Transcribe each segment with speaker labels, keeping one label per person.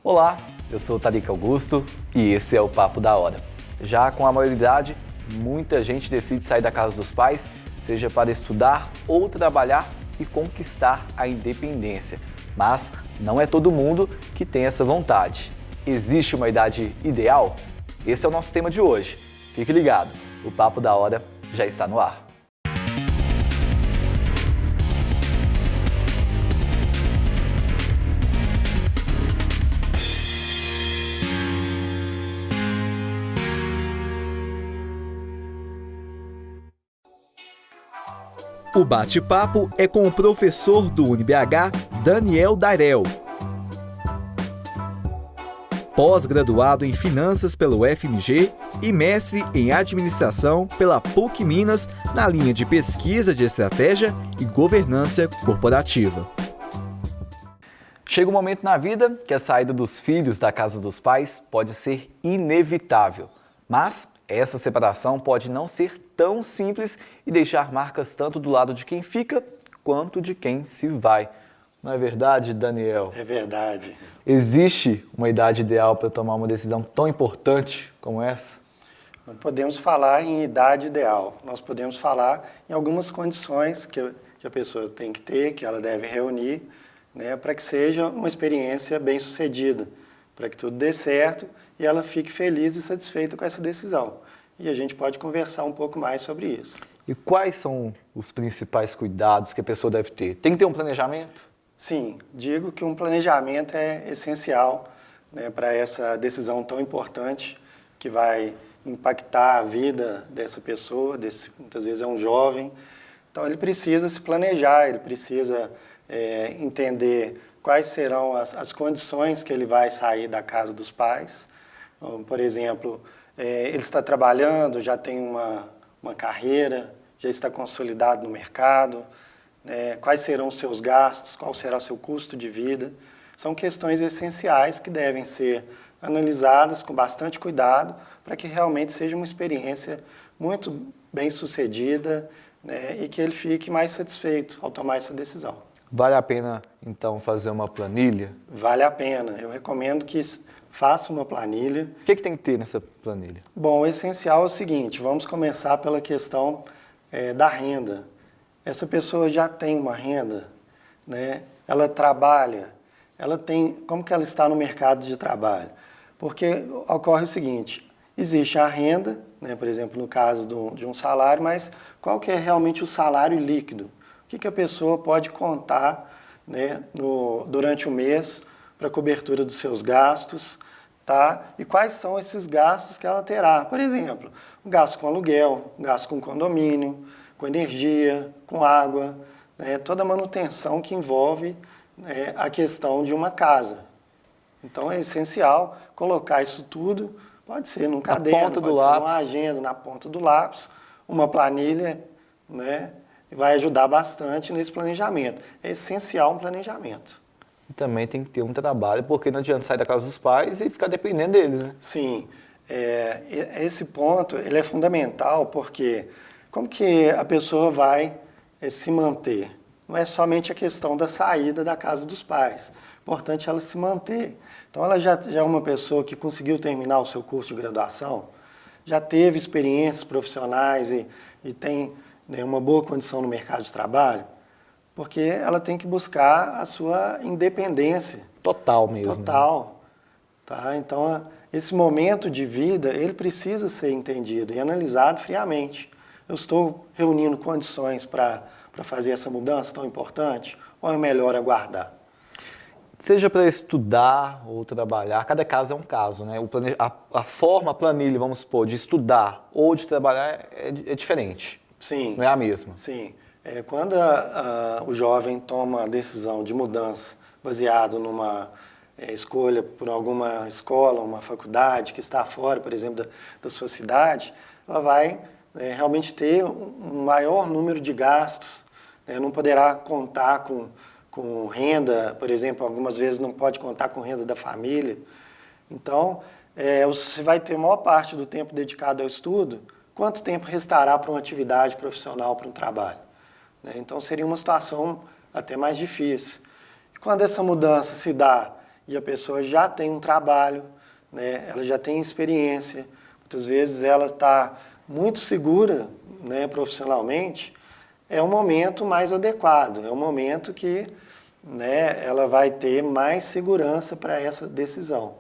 Speaker 1: Olá, eu sou o Tariq Augusto e esse é o Papo da Hora. Já com a maioridade, muita gente decide sair da casa dos pais, seja para estudar ou trabalhar e conquistar a independência. Mas não é todo mundo que tem essa vontade. Existe uma idade ideal? Esse é o nosso tema de hoje. Fique ligado, o Papo da Hora já está no ar.
Speaker 2: O bate-papo é com o professor do UniBH, Daniel Dairel. Pós-graduado em Finanças pelo FMG e mestre em Administração pela PUC Minas na linha de Pesquisa de Estratégia e Governança Corporativa.
Speaker 1: Chega um momento na vida que a saída dos filhos da casa dos pais pode ser inevitável, mas essa separação pode não ser tão simples e deixar marcas tanto do lado de quem fica quanto de quem se vai. Não é verdade, Daniel?
Speaker 3: É verdade.
Speaker 1: Existe uma idade ideal para tomar uma decisão tão importante como essa?
Speaker 3: Não podemos falar em idade ideal. Nós podemos falar em algumas condições que a pessoa tem que ter, que ela deve reunir, né, para que seja uma experiência bem-sucedida, para que tudo dê certo e ela fique feliz e satisfeita com essa decisão. E a gente pode conversar um pouco mais sobre isso.
Speaker 1: E quais são os principais cuidados que a pessoa deve ter? Tem que ter um planejamento?
Speaker 3: Sim, digo que um planejamento é essencial, né, para essa decisão tão importante que vai impactar a vida dessa pessoa, muitas vezes é um jovem. Então ele precisa se planejar, ele precisa entender quais serão as condições que ele vai sair da casa dos pais. Por exemplo, ele está trabalhando, já tem uma carreira, já está consolidado no mercado, quais serão os seus gastos, qual será o seu custo de vida. São questões essenciais que devem ser analisadas com bastante cuidado para que realmente seja uma experiência muito bem sucedida, né, e que ele fique mais satisfeito ao tomar essa decisão.
Speaker 1: Vale a pena, então, fazer uma planilha?
Speaker 3: Vale a pena. Eu recomendo que faça uma planilha.
Speaker 1: O que tem que ter nessa planilha?
Speaker 3: Bom, o essencial é o seguinte, vamos começar pela questão da renda. Essa pessoa já tem uma renda, né? Ela trabalha, como que ela está no mercado de trabalho? Porque ocorre o seguinte, existe a renda, né, por exemplo, no caso de um salário, mas qual que é realmente o salário líquido? O que a pessoa pode contar, né, durante o mês para cobertura dos seus gastos, tá? E quais são esses gastos que ela terá? Por exemplo, um gasto com aluguel, um gasto com condomínio, com energia, com água, né, toda a manutenção que envolve, né, a questão de uma casa. Então é essencial colocar isso tudo, pode ser num caderno, pode ser numa agenda, na ponta do lápis, uma planilha, né, vai ajudar bastante nesse planejamento. É essencial um planejamento.
Speaker 1: E também tem que ter um trabalho, porque não adianta sair da casa dos pais e ficar dependendo deles, né?
Speaker 3: Sim, esse ponto ele é fundamental, porque como que a pessoa vai se manter? Não é somente a questão da saída da casa dos pais, é importante ela se manter. Então ela já é uma pessoa que conseguiu terminar o seu curso de graduação, já teve experiências profissionais e tem, né, uma boa condição no mercado de trabalho, porque ela tem que buscar a sua independência.
Speaker 1: Total mesmo.
Speaker 3: Total. Né? Tá? Então, esse momento de vida, ele precisa ser entendido e analisado friamente. Eu estou reunindo condições para fazer essa mudança tão importante, ou é melhor aguardar?
Speaker 1: Seja para estudar ou trabalhar, cada caso é um caso, né? A forma, a planilha, vamos supor, de estudar ou de trabalhar é diferente.
Speaker 3: Sim.
Speaker 1: Não é a mesma.
Speaker 3: Sim. Quando o jovem toma a decisão de mudança baseado numa escolha por alguma escola, uma faculdade que está fora, por exemplo, da sua cidade, ela vai realmente ter um maior número de gastos, né? Não poderá contar com renda, por exemplo, algumas vezes não pode contar com renda da família. Então, você vai ter a maior parte do tempo dedicado ao estudo, quanto tempo restará para uma atividade profissional, para um trabalho? Então, seria uma situação até mais difícil. E quando essa mudança se dá e a pessoa já tem um trabalho, né? Ela já tem experiência, muitas vezes ela está muito segura, né, profissionalmente, é um momento mais adequado, é um momento que, né, ela vai ter mais segurança para essa decisão.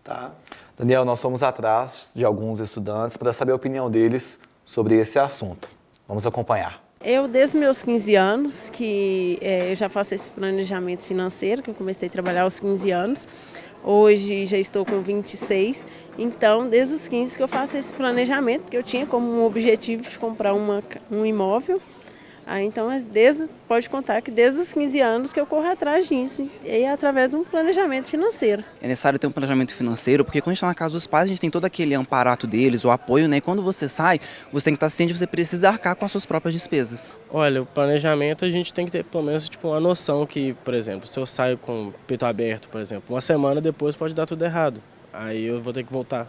Speaker 3: Tá?
Speaker 1: Daniel, nós fomos atrás de alguns estudantes para saber a opinião deles sobre esse assunto. Vamos acompanhar.
Speaker 4: Eu, desde meus 15 anos, que eu já faço esse planejamento financeiro, que eu comecei a trabalhar aos 15 anos. Hoje já estou com 26, então desde os 15 que eu faço esse planejamento, porque eu tinha como um objetivo de comprar um imóvel. Então, pode contar que desde os 15 anos que eu corro atrás disso, e através de um planejamento financeiro.
Speaker 5: É necessário ter um planejamento financeiro, porque quando a gente está na casa dos pais, a gente tem todo aquele amparato deles, o apoio, né? E quando você sai, você tem que estar ciente que você precisa arcar com as suas próprias despesas.
Speaker 6: Olha, o planejamento a gente tem que ter pelo menos uma noção que, por exemplo, se eu saio com o peito aberto, por exemplo, uma semana depois pode dar tudo errado. Aí eu vou ter que voltar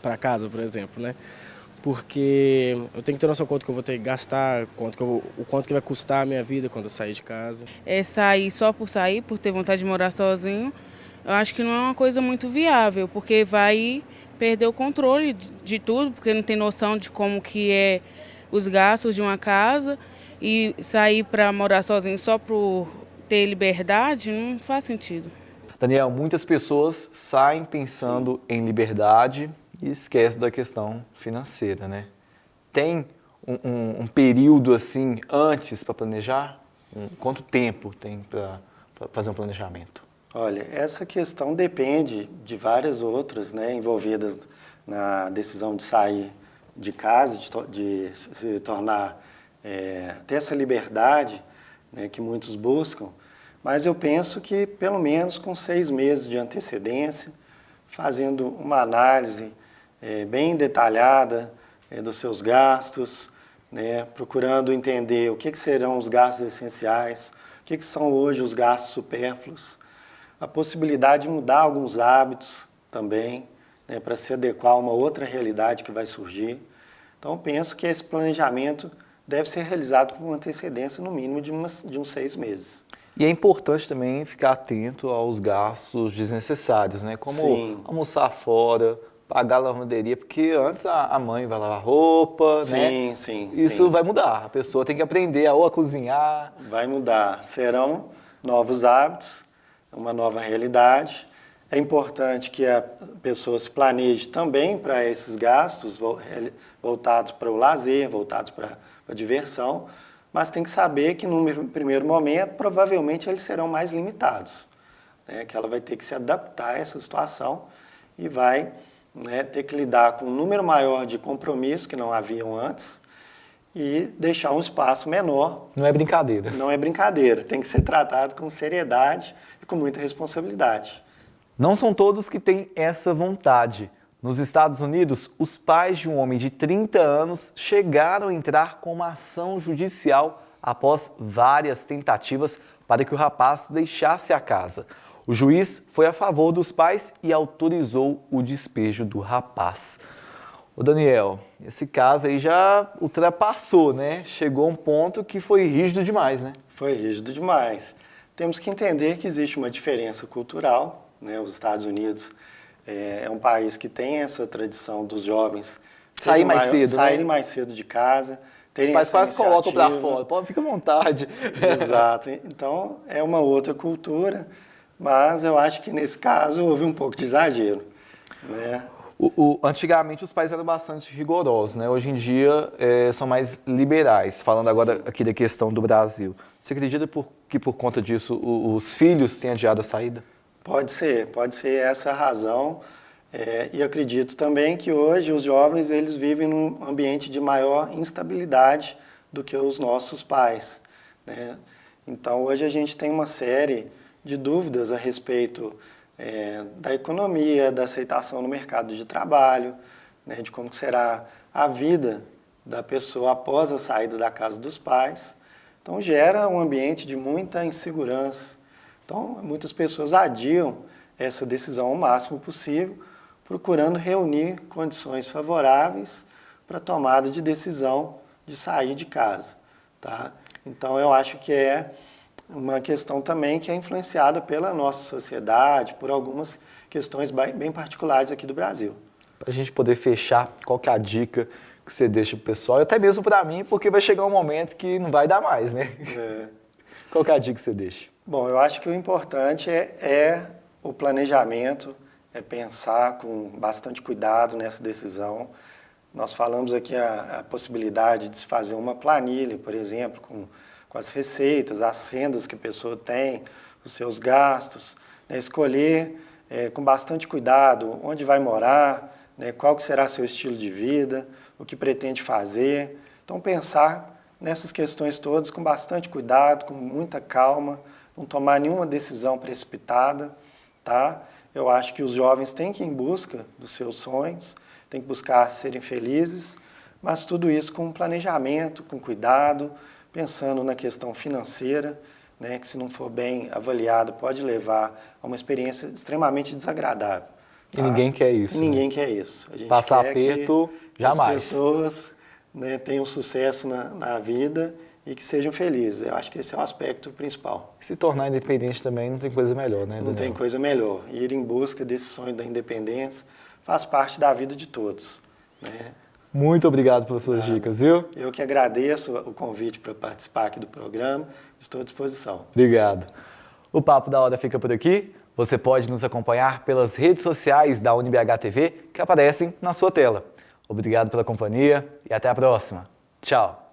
Speaker 6: para casa, por exemplo, né? Porque eu tenho que ter noção quanto que eu vou ter que gastar, o quanto que vai custar a minha vida quando eu sair de casa.
Speaker 7: Sair só por sair, por ter vontade de morar sozinho, eu acho que não é uma coisa muito viável, porque vai perder o controle de tudo, porque não tem noção de como que é os gastos de uma casa, e sair para morar sozinho só por ter liberdade não faz sentido.
Speaker 1: Daniel, muitas pessoas saem pensando em liberdade e esquece da questão financeira, né? Tem um período assim antes para planejar? Quanto tempo tem para fazer um planejamento?
Speaker 3: Olha, essa questão depende de várias outras, né, envolvidas na decisão de sair de casa, de se tornar, ter essa liberdade, né, que muitos buscam, mas eu penso que pelo menos com 6 meses de antecedência, fazendo uma análise bem detalhada dos seus gastos, né, procurando entender o que serão os gastos essenciais, o que são hoje os gastos supérfluos, a possibilidade de mudar alguns hábitos também, né, para se adequar a uma outra realidade que vai surgir. Então, penso que esse planejamento deve ser realizado com antecedência no mínimo de uns 6 meses.
Speaker 1: E é importante também ficar atento aos gastos desnecessários, né? Como
Speaker 3: Sim.
Speaker 1: almoçar fora, pagar a lavanderia, porque antes a mãe vai lavar roupa,
Speaker 3: Sim,
Speaker 1: né?
Speaker 3: sim.
Speaker 1: Isso
Speaker 3: sim.
Speaker 1: vai mudar. A pessoa tem que aprender ou a cozinhar.
Speaker 3: Vai mudar. Serão novos hábitos, uma nova realidade. É importante que a pessoa se planeje também para esses gastos voltados para o lazer, voltados para a diversão, mas tem que saber que no primeiro momento provavelmente eles serão mais limitados, né? Que ela vai ter que se adaptar a essa situação e vai, né, ter que lidar com um número maior de compromissos que não haviam antes e deixar um espaço menor.
Speaker 1: Não é brincadeira.
Speaker 3: Não é brincadeira, tem que ser tratado com seriedade e com muita responsabilidade.
Speaker 1: Não são todos que têm essa vontade. Nos Estados Unidos, os pais de um homem de 30 anos chegaram a entrar com uma ação judicial após várias tentativas para que o rapaz deixasse a casa. O juiz foi a favor dos pais e autorizou o despejo do rapaz. Ô Daniel, esse caso aí já ultrapassou, né? Chegou a um ponto que foi rígido demais, né?
Speaker 3: Foi rígido demais. Temos que entender que existe uma diferença cultural, né? Os Estados Unidos é um país que tem essa tradição dos jovens
Speaker 1: saírem
Speaker 3: mais cedo de casa.
Speaker 1: Os pais quase colocam para fora, pode, fica à vontade.
Speaker 3: Exato. Então, é uma outra cultura, mas eu acho que nesse caso houve um pouco de exagero, né?
Speaker 1: Antigamente os pais eram bastante rigorosos, né? Hoje em dia são mais liberais. Falando agora aqui da questão do Brasil. Você acredita que por conta disso os filhos têm adiado a saída?
Speaker 3: Pode ser essa a razão. E acredito também que hoje os jovens eles vivem num ambiente de maior instabilidade do que os nossos pais, né? Então hoje a gente tem uma série de dúvidas a respeito da economia, da aceitação no mercado de trabalho, né, de como será a vida da pessoa após a saída da casa dos pais. Então gera um ambiente de muita insegurança. Então muitas pessoas adiam essa decisão o máximo possível, procurando reunir condições favoráveis para a tomada de decisão de sair de casa, tá? Então eu acho que é uma questão também que é influenciada pela nossa sociedade, por algumas questões bem particulares aqui do Brasil.
Speaker 1: Para a gente poder fechar, qual que é a dica que você deixa para o pessoal, e até mesmo para mim, porque vai chegar um momento que não vai dar mais, né? Qual que é a dica que você deixa?
Speaker 3: Bom, eu acho que o importante é o planejamento, é pensar com bastante cuidado nessa decisão. Nós falamos aqui a possibilidade de se fazer uma planilha, por exemplo, com as receitas, as rendas que a pessoa tem, os seus gastos, né? Escolher com bastante cuidado onde vai morar, né? Qual que será seu estilo de vida, o que pretende fazer. Então, pensar nessas questões todas com bastante cuidado, com muita calma, não tomar nenhuma decisão precipitada, tá? Eu acho que os jovens têm que ir em busca dos seus sonhos, têm que buscar serem felizes, mas tudo isso com planejamento, com cuidado, pensando na questão financeira, né, que se não for bem avaliado pode levar a uma experiência extremamente desagradável.
Speaker 1: Tá? E ninguém quer isso.
Speaker 3: E ninguém quer isso. A gente
Speaker 1: passar
Speaker 3: quer
Speaker 1: aperto,
Speaker 3: que
Speaker 1: jamais.
Speaker 3: as pessoas, né, tenham sucesso na vida e que sejam felizes. Eu acho que esse é o aspecto principal.
Speaker 1: Se tornar independente também não tem coisa melhor, né, Daniel?
Speaker 3: Não tem coisa melhor. Ir em busca desse sonho da independência faz parte da vida de todos, né?
Speaker 1: Muito obrigado pelas suas dicas, viu?
Speaker 3: Eu que agradeço o convite para participar aqui do programa. Estou à disposição.
Speaker 1: Obrigado. O Papo da Hora fica por aqui. Você pode nos acompanhar pelas redes sociais da UniBH TV que aparecem na sua tela. Obrigado pela companhia e até a próxima. Tchau!